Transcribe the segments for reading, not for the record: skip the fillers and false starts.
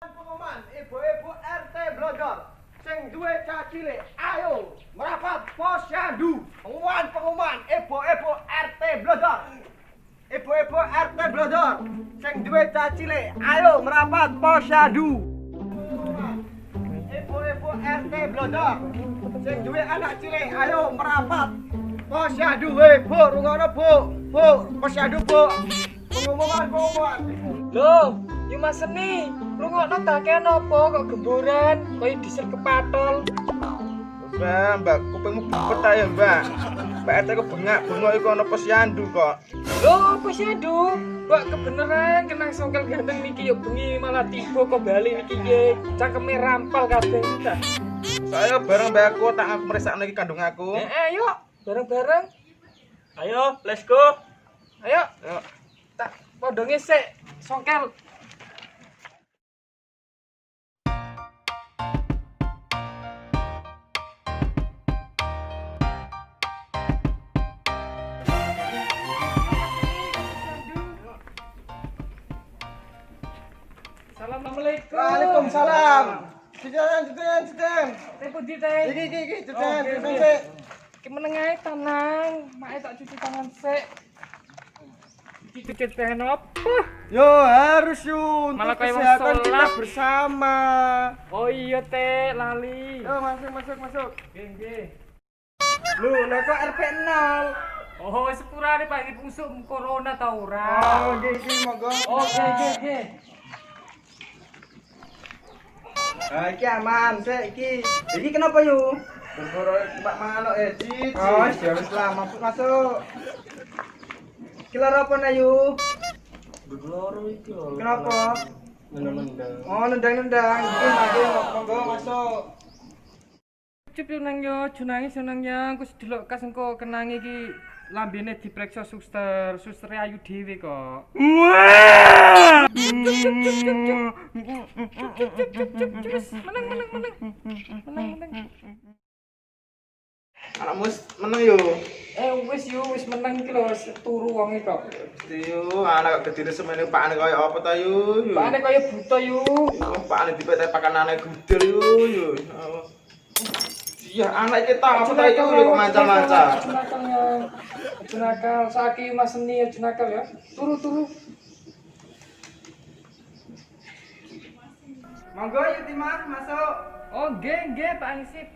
Pengumuman ibu-ibu RT Blodor sing duwe cah cilik ayo merapat posyandu. Pengumuman ibu-ibu RT Blodor. Ibu-ibu RT Blodor sing duwe cah cilik ayo merapat posyandu. Ibu-ibu RT Blodor sing duwe anak cilik ayo merapat posyandu. Bu, rungono Bu. Bu, posyandu Bu. Pengumuman. Loh, yu Mas Seni, rungokno kakek nopo kok gemboran, koyo diesel kepatol. Mbak, kupingmu bepet ae, Mbak. Mbak RT kok bengak iku ana posyandu kok. Loh, posyandu? Kok kebeneran kenang songkel ganteng niki yo bengi malah tiba kok bali niki ye. Cangkeme rampal kabeh. Saya bareng Mbak aku tak aku meresakno iki kandung aku. Ayo, bareng-bareng. Ayo, let's go. Ayo, Yuk. tak padha ngesek songkel. Assalamualaikum. Waalaikumsalam. Ceten. Teh putih teh. Iki, Oke, ceten. oke. Ki meneng ae tenang, mae tak cuci tangan sik. Iki cecetan apa? Yo harus yuk Malah untuk kayak wong kesehatan kita sholat. bersama. Oh iya teh, lali. Yo masuk. Nggih. Lu lah kok RP 0. Oh, sepurane Pak iki pusuk corona ta ora? Oh, iki monggo. Oke, nggih. Ah, iki aman, sik iki. Iki kenapa yuk? Bengkoro Pak Manuk Edi. Oh, ya wis lah, masuk. Kira apa na yuk? Begloro iki lho. Kenapa? Nendang-nendang. Oh, nendang. Iki monggo masuk. Cup yo nang yo, junangi seneng yang kus delok kas engko kenangi iki lambene dipriksa suster ayu dhewe kok. Menang. Anakmu meneng yo. Wis menang iki lho, wis turu wonge kok. Yo, anak gedine semene pakane kaya apa ta yo. Pakane kaya buta yu. Pakane dipete pakanane gudel yo. Iya, anak kita apa ta yo kok mancal-mancal. Junakal, saiki Mas Seni junakal ya. Turu. Monggo yuk Timah masuk. Oh, nggih Pak Ansip.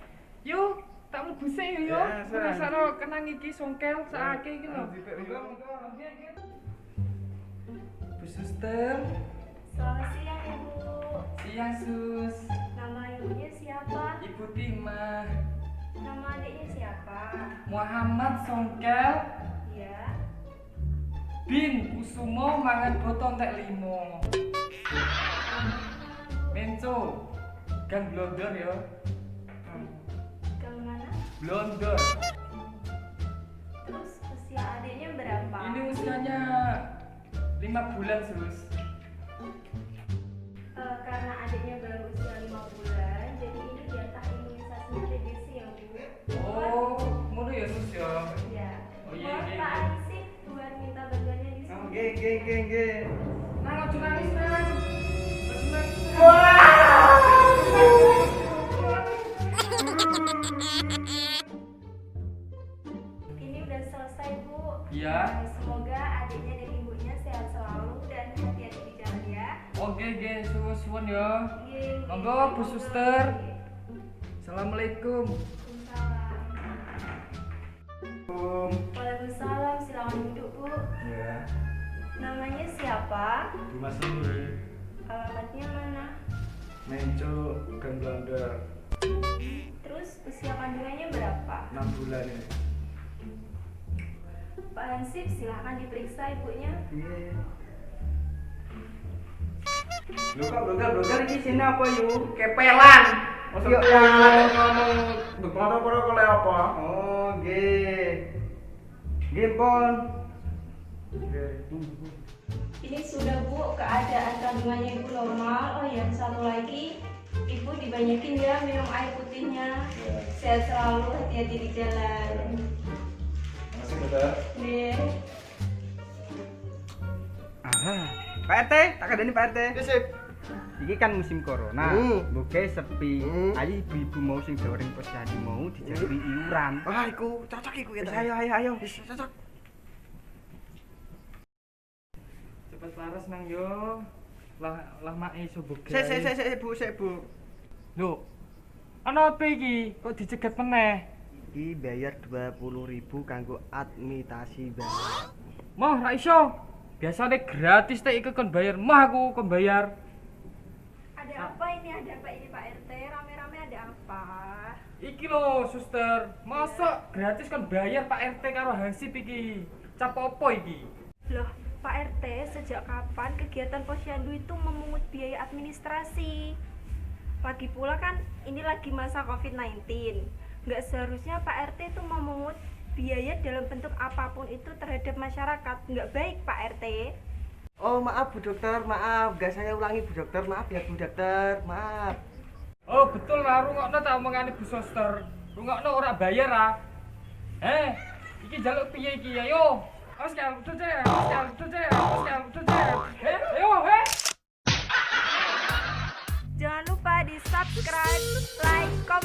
Yuk, tak mlebu sik yo. Ya, San. Rasane kenang iki songkel sakake iki lho. Monggo. Nggih. Bu Suster, Selamat siang Ibu. siang Sus. Nama ibunya siapa? Ibu Timah, Nama adiknya siapa? Muhammad Songkel Ya. bin Kusumo mangan boto entek limo. Menco, gang blonder ya. Gang mana? Blonder. Terus usia adiknya berapa? Ini usianya 5 bulan Sus. Karena adiknya baru usia 5 bulan, jadi ini jatah imunisasi TBC ya Bu. Oh, ngono ya Sus ya. Ya. Oh, iya, Mohon iya, Pak iya. Ansip buat minta bantuannya di Oh, sini. nggih. Nang ojo nangis nang. Ojo nangis. Ini udah selesai Bu. Iya. Semoga adiknya dan ibunya sehat selalu dan hati-hati di jalan ya. Oke, Sus, suwun ya. Nggih. Monggo, Bu Suster. Assalamualaikum. Waalaikumsalam. Waalaikumsalam, silakan duduk Bu. Ya. Namanya siapa? Mas Seni. Alamatnya mana? Menco gang blonder Terus usia kandungannya berapa? 6 bulan ini. Pak Hansip, silahkan diperiksa ibunya. Lu kok blogar iki sini apa yuk? Kepelan. Maksudnya ngomong bengkoro kok lek apa? Oh, nggih. Nggih, Pon. Ini sudah Bu, keadaan kandungannya ibu normal. Oh ya, satu lagi, ibu dibanyakin ya minum air putihnya. Sehat selalu, hati-hati di jalan. Masih betul. Nih. Pak RT, tak ada nih Pak RT. Sip. iki kan musim corona. Mbuke sepi. Hmm. Ayo ibu-ibu mau sing goreng posyandu mau dijadi iuran. Wah, iku cocok iku ya. Wis ayo. Wis cocok. Cepet laras nang yo. Lah mak iso boga. Sik, Bu. Lho. Ana apa iki? Kok dicegat meneh? Iki bayar 20.000 kanggo admitasi, Mbak. Mah ra iso. Biasane gratis tek iku kon bayar. Mah aku kon bayar. Ada apa ini Pak RT? Rame-rame ada apa? Iki lho, suster. Masa gratis kon bayar Pak RT karo Hansip iki? Cap opo iki? Loh, Pak RT, sejak kapan kegiatan posyandu itu memungut biaya administrasi? Lagi pula kan ini lagi masa COVID-19. Nggak seharusnya Pak RT itu memungut biaya dalam bentuk apapun itu terhadap masyarakat. Nggak baik Pak RT. Oh, maaf Bu Dokter, maaf. Gak saya ulangi Bu Dokter, maaf ya Bu Dokter, maaf. Oh, betul lah rungokno ta omongane Bu Suster. Rungokno ora bayar ah. Iki njaluk piye iki? Ayo. Ayo. Jangan lupa di subscribe, like, komen.